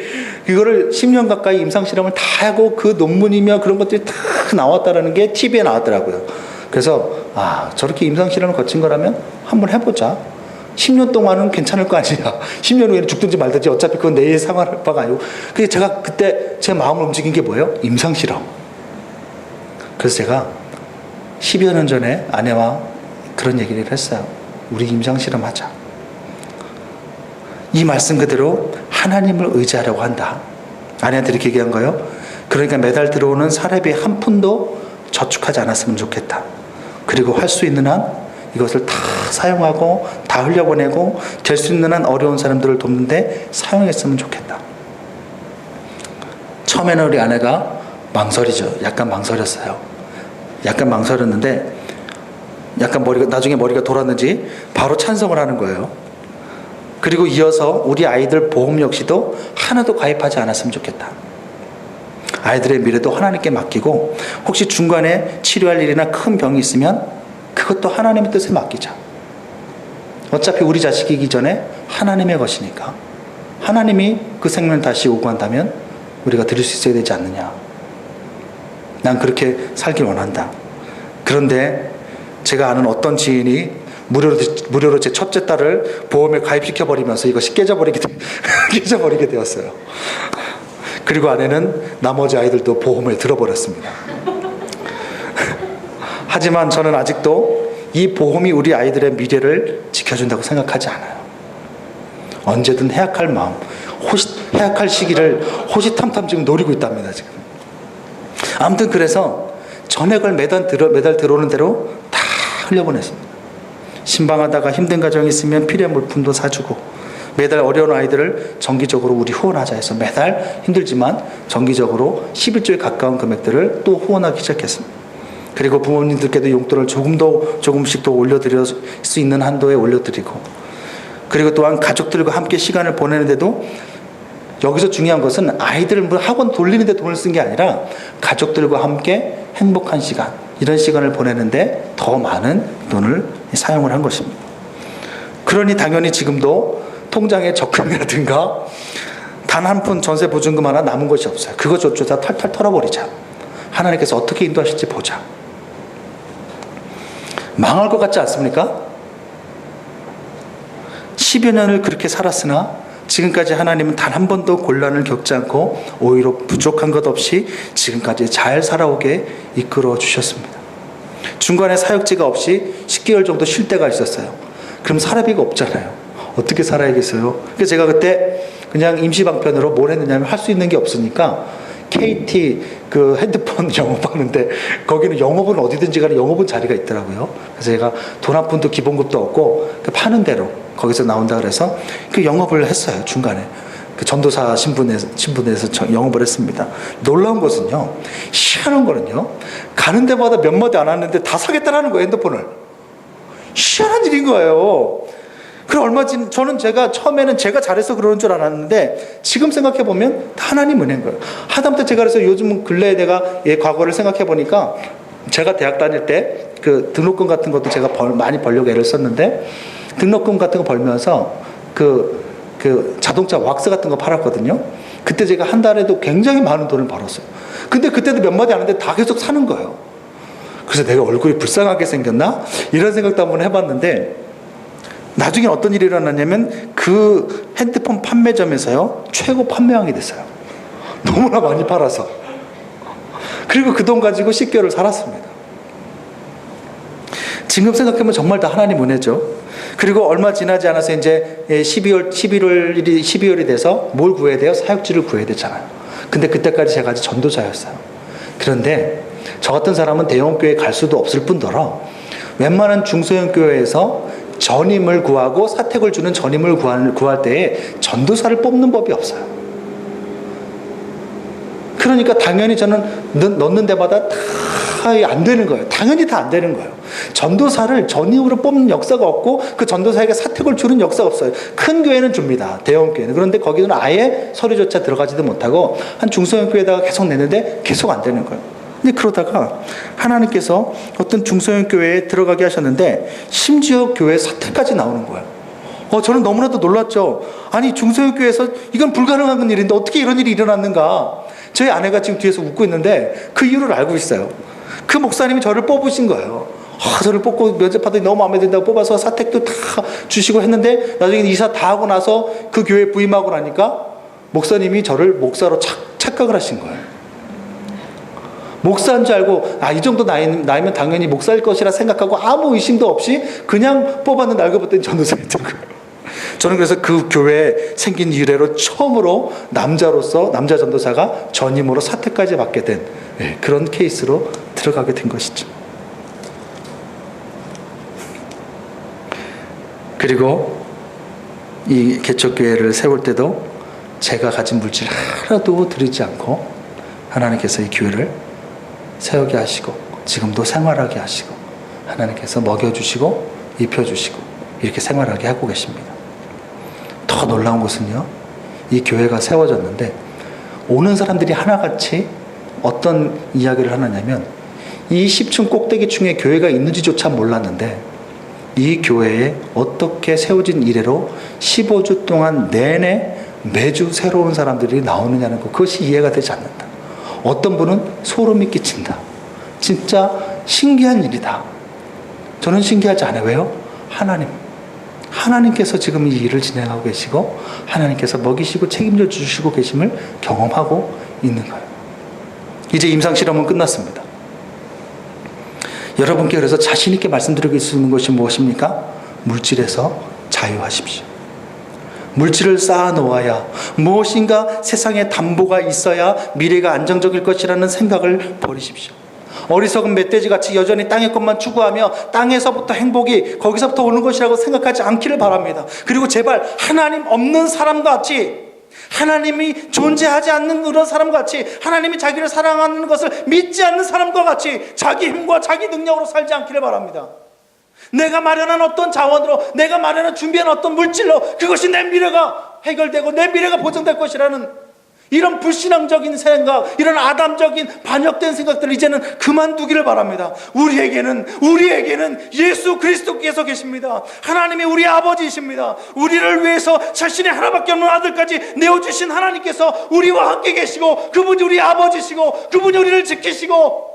Speaker 1: 이거를 10년 가까이 임상실험을 다 하고 그 논문이며 그런 것들이 다 나왔다라는 게 TV에 나왔더라고요. 그래서 저렇게 임상실험을 거친 거라면 한번 해보자. 10년 동안은 괜찮을 거 아니냐. 10년 후에는 죽든지 말든지 어차피 그건 내일 상황할 바가 아니고. 그래서 제가 그때 제 마음을 움직인 게 뭐예요? 임상실험. 그래서 제가 10여 년 전에 아내와 그런 얘기를 했어요. 우리 임상실험 하자. 이 말씀 그대로 하나님을 의지하려고 한다. 아내한테 이렇게 얘기한 거예요. 그러니까 매달 들어오는 사례비 한 푼도 저축하지 않았으면 좋겠다. 그리고 할 수 있는 한 이것을 다 사용하고 다 흘려보내고 될 수 있는 한 어려운 사람들을 돕는데 사용했으면 좋겠다. 처음에는 우리 아내가 약간 망설였어요. 약간 망설였는데 나중에 머리가 돌았는지 바로 찬성을 하는 거예요. 그리고 이어서 우리 아이들 보험 역시도 하나도 가입하지 않았으면 좋겠다. 아이들의 미래도 하나님께 맡기고 혹시 중간에 치료할 일이나 큰 병이 있으면 그것도 하나님의 뜻에 맡기자. 어차피 우리 자식이기 전에 하나님의 것이니까 하나님이 그 생명을 다시 요구한다면 우리가 드릴 수 있어야 되지 않느냐. 난 그렇게 살길 원한다. 그런데 제가 아는 어떤 지인이 무료로 제 첫째 딸을 보험에 가입시켜버리면서 이것이 깨져버리게 되었어요. 그리고 아내는 나머지 아이들도 보험에 들어버렸습니다. 하지만 저는 아직도 이 보험이 우리 아이들의 미래를 지켜준다고 생각하지 않아요. 언제든 해약할 마음, 해약할 시기를 호시탐탐 지금 노리고 있답니다, 지금. 아무튼 그래서 전액을 매달 들어오는 대로 다 흘려보냈습니다. 신방하다가 힘든 가정이 있으면 필요한 물품도 사주고, 매달 어려운 아이들을 정기적으로 우리 후원하자 해서 매달 힘들지만 정기적으로 11조에 가까운 금액들을 또 후원하기 시작했습니다. 그리고 부모님들께도 용돈을 조금씩 더 올려드릴 수 있는 한도에 올려드리고, 그리고 또한 가족들과 함께 시간을 보내는데도 여기서 중요한 것은 아이들을 학원 돌리는데 돈을 쓴 게 아니라 가족들과 함께 행복한 시간, 이런 시간을 보내는데 더 많은 돈을 사용을 한 것입니다. 그러니 당연히 지금도 통장에 적금이라든가 단 한 푼 전세 보증금 하나 남은 것이 없어요. 그것조차 탈탈 털어버리자. 하나님께서 어떻게 인도하실지 보자. 망할 것 같지 않습니까? 10여 년을 그렇게 살았으나 지금까지 하나님은 단 한 번도 곤란을 겪지 않고 오히려 부족한 것 없이 지금까지 잘 살아오게 이끌어 주셨습니다. 중간에 사역지가 없이 10개월 정도 쉴 때가 있었어요. 그럼 사례비가 없잖아요. 어떻게 살아야겠어요? 그래서 제가 그때 그냥 임시방편으로 뭘 했느냐면 할 수 있는 게 없으니까 KT 그 핸드폰 영업하는데, 거기는 영업은 어디든지 간에 영업은 자리가 있더라고요. 그래서 제가 돈 한 푼도 기본급도 없고 파는 대로 거기서 나온다 그래서 그 영업을 했어요. 중간에 그 전도사 신분에서 영업을 했습니다. 놀라운 것은요, 희한한 거는요, 가는 데마다 몇 마디 안 왔는데 다 사겠다라는 거예요, 핸드폰을. 희한한 일인 거예요. 그럼 얼마 전 저는 처음에는 제가 잘해서 그러는 줄 알았는데 지금 생각해 보면 하나님 은혜인 거예요. 하다못해 제가 그래서 요즘 근래에 내가 과거를 생각해 보니까 제가 대학 다닐 때 그 등록금 같은 것도 제가 많이 벌려고 애를 썼는데, 등록금 같은 거 벌면서 그 자동차 왁스 같은 거 팔았거든요. 그때 제가 한 달에도 굉장히 많은 돈을 벌었어요. 근데 그때도 몇 마디 안 했는데 다 계속 사는 거예요. 그래서 내가 얼굴이 불쌍하게 생겼나? 이런 생각도 한번 해봤는데, 나중에 어떤 일이 일어났냐면 그 핸드폰 판매점에서요, 최고 판매왕이 됐어요. 너무나 많이 팔아서. 그리고 그 돈 가지고 10개월을 살았습니다. 지금 생각하면 정말 다 하나님 은혜죠. 그리고 얼마 지나지 않아서 이제 12월이 돼서 뭘 구해야 돼요? 사역지를 구해야 되잖아요. 근데 그때까지 제가 아직 전도자였어요. 그런데 저 같은 사람은 대형교회에 갈 수도 없을 뿐더러 웬만한 중소형 교회에서 전임을 구하고 사택을 주는 전임을 구할 때에 전도사를 뽑는 법이 없어요. 그러니까 당연히 저는 넣는 데마다 다 안 되는 거예요. 당연히 다 안 되는 거예요. 전도사를 전임으로 뽑는 역사가 없고 그 전도사에게 사택을 주는 역사가 없어요. 큰 교회는 줍니다. 대형 교회는. 그런데 거기는 아예 서류조차 들어가지도 못하고 한 중소형 교회에다가 계속 내는데 계속 안 되는 거예요. 근데 그러다가 하나님께서 어떤 중소형 교회에 들어가게 하셨는데 심지어 교회 사택까지 나오는 거예요. 저는 너무나도 놀랐죠. 아니, 중소형 교회에서 이건 불가능한 일인데 어떻게 이런 일이 일어났는가. 저희 아내가 지금 뒤에서 웃고 있는데 그 이유를 알고 있어요. 그 목사님이 저를 뽑으신 거예요. 저를 뽑고 면접하더니 너무 마음에 든다고 뽑아서 사택도 다 주시고 했는데, 나중에 이사 다 하고 나서 그 교회에 부임하고 나니까 목사님이 저를 목사로 착각을 하신 거예요. 목사인 줄 알고 이 정도 나이면 당연히 목사일 것이라 생각하고 아무 의심도 없이 그냥 뽑았는데 알고 봤더니 전도사였던 거예요. 저는 그래서 그 교회에 생긴 이래로 처음으로 남자 전도사가 전임으로 사택까지 받게 된 그런 케이스로 들어가게 된 것이죠. 그리고 이 개척교회를 세울 때도 제가 가진 물질 하나도 드리지 않고 하나님께서 이 교회를 세우게 하시고 지금도 생활하게 하시고 하나님께서 먹여주시고 입혀주시고 이렇게 생활하게 하고 계십니다. 더 놀라운 것은요, 이 교회가 세워졌는데 오는 사람들이 하나같이 어떤 이야기를 하느냐면, 이 10층 꼭대기층에 교회가 있는지조차 몰랐는데 이 교회에 어떻게 세워진 이래로 15주 동안 내내 매주 새로운 사람들이 나오느냐는 것, 그것이 이해가 되지 않는다. 어떤 분은 소름이 끼친다. 진짜 신기한 일이다. 저는 신기하지 않아요. 왜요? 하나님께서 지금 이 일을 진행하고 계시고 하나님께서 먹이시고 책임져 주시고 계심을 경험하고 있는 거예요. 이제 임상실험은 끝났습니다. 여러분께 그래서 자신 있게 말씀드리고 있는 것이 무엇입니까? 물질에서 자유하십시오. 물질을 쌓아 놓아야, 무엇인가 세상에 담보가 있어야 미래가 안정적일 것이라는 생각을 버리십시오. 어리석은 멧돼지같이 여전히 땅의 것만 추구하며 땅에서부터 행복이 거기서부터 오는 것이라고 생각하지 않기를 바랍니다. 그리고 제발 하나님 없는 사람같이, 하나님이 존재하지 않는 그런 사람같이, 하나님이 자기를 사랑하는 것을 믿지 않는 사람과 같이 자기 힘과 자기 능력으로 살지 않기를 바랍니다. 내가 마련한 어떤 자원으로, 내가 마련한 준비한 어떤 물질로 그것이 내 미래가 해결되고 내 미래가 보장될 것이라는 이런 불신앙적인 생각, 이런 아담적인 반역된 생각들을 이제는 그만두기를 바랍니다. 우리에게는 예수 그리스도께서 계십니다. 하나님이 우리 아버지이십니다. 우리를 위해서 자신의 하나밖에 없는 아들까지 내어주신 하나님께서 우리와 함께 계시고, 그분이 우리 아버지시고, 그분이 우리를 지키시고,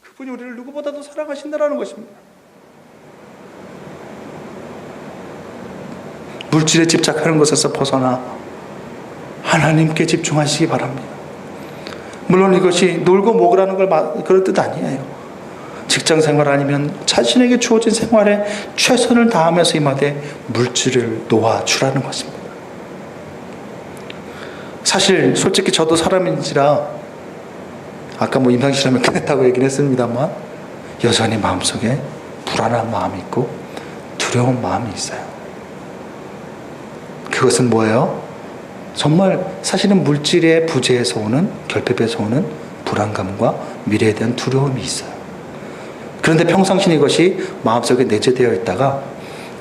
Speaker 1: 그분이 우리를 누구보다도 사랑하신다는 것입니다. 물질에 집착하는 것에서 벗어나 하나님께 집중하시기 바랍니다. 물론 이것이 놀고 먹으라는 그런 뜻 아니에요. 직장 생활 아니면 자신에게 주어진 생활에 최선을 다하면서 임하되 물질을 놓아주라는 것입니다. 사실 솔직히 저도 사람인지라 아까 임상실험을 끝냈다고 얘기는 했습니다만 여전히 마음속에 불안한 마음이 있고 두려운 마음이 있어요. 그것은 뭐예요? 정말 사실은 물질의 부재에서 오는, 결핍에서 오는 불안감과 미래에 대한 두려움이 있어요. 그런데 평상시 이것이 마음속에 내재되어 있다가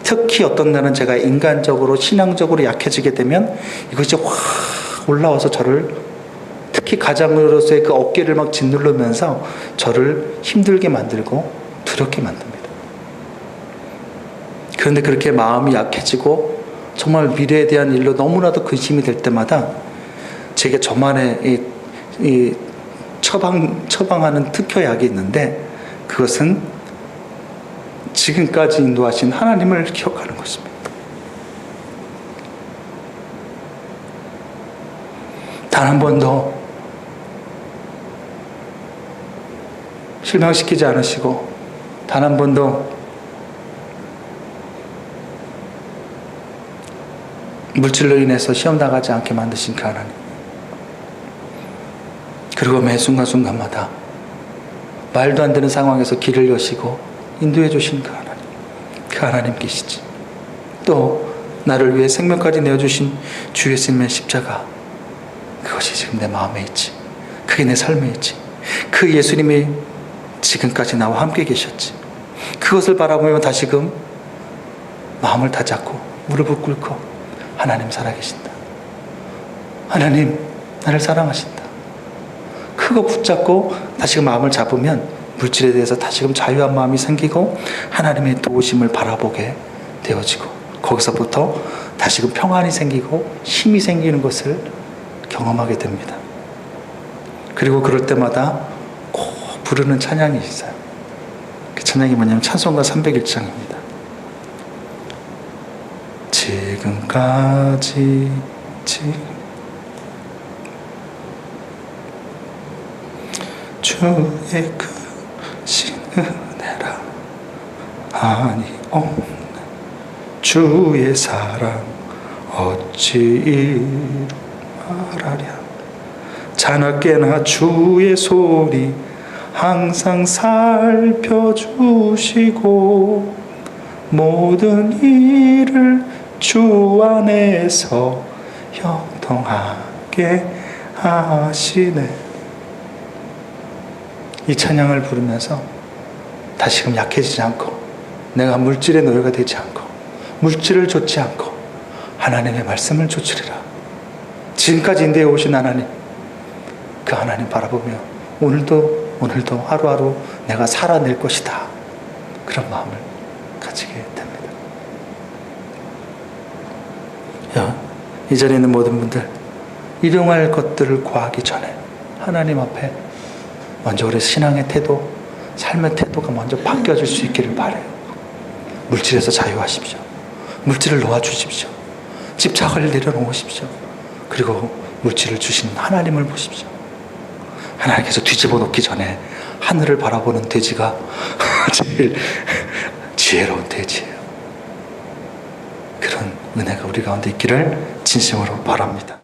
Speaker 1: 특히 어떤 날은 제가 인간적으로 신앙적으로 약해지게 되면 이것이 확 올라와서 저를, 특히 가장으로서의 그 어깨를 막 짓누르면서 저를 힘들게 만들고 두렵게 만듭니다. 그런데 그렇게 마음이 약해지고 정말 미래에 대한 일로 너무나도 근심이 될 때마다 제게 저만의 이 처방하는 특효약이 있는데, 그것은 지금까지 인도하신 하나님을 기억하는 것입니다. 단 한 번도 실망시키지 않으시고, 단 한 번도 물질로 인해서 시험 나가지 않게 만드신 그 하나님, 그리고 매 순간순간마다 말도 안 되는 상황에서 길을 여시고 인도해 주신 그 하나님, 그 하나님 계시지. 또 나를 위해 생명까지 내어주신 주 예수님의 십자가, 그것이 지금 내 마음에 있지. 그게 내 삶에 있지. 그 예수님이 지금까지 나와 함께 계셨지. 그것을 바라보며 다시금 마음을 다잡고 무릎을 꿇고 하나님 살아계신다. 하나님 나를 사랑하신다. 그거 붙잡고 다시금 마음을 잡으면 물질에 대해서 다시금 자유한 마음이 생기고 하나님의 도우심을 바라보게 되어지고, 거기서부터 다시금 평안이 생기고 힘이 생기는 것을 경험하게 됩니다. 그리고 그럴 때마다 꼭 부르는 찬양이 있어요. 그 찬양이 뭐냐면 찬송가 301장입니다. 지금까지 주의 크신 은혜라 아니 없는 주의 사랑 어찌 이루 말하랴. 자나깨나 주의 소리 항상 살펴주시고 모든 일을 주 안에서 형통하게 하시네. 이 찬양을 부르면서 다시금 약해지지 않고, 내가 물질의 노예가 되지 않고, 물질을 좇지 않고 하나님의 말씀을 좇으리라. 지금까지 인도해 오신 하나님, 그 하나님 바라보며 오늘도 하루하루 내가 살아낼 것이다, 그런 마음을 가지게 됩니다. 이 자리에 있는 모든 분들, 일용할 것들을 구하기 전에 하나님 앞에 먼저 우리 신앙의 태도, 삶의 태도가 먼저 바뀌어질 수 있기를 바라요. 물질에서 자유하십시오. 물질을 놓아주십시오. 집착을 내려놓으십시오. 그리고 물질을 주신 하나님을 보십시오. 하나님께서 뒤집어 놓기 전에 하늘을 바라보는 돼지가 제일 지혜로운 돼지예요. 그런 은혜가 우리 가운데 있기를 진심으로 바랍니다.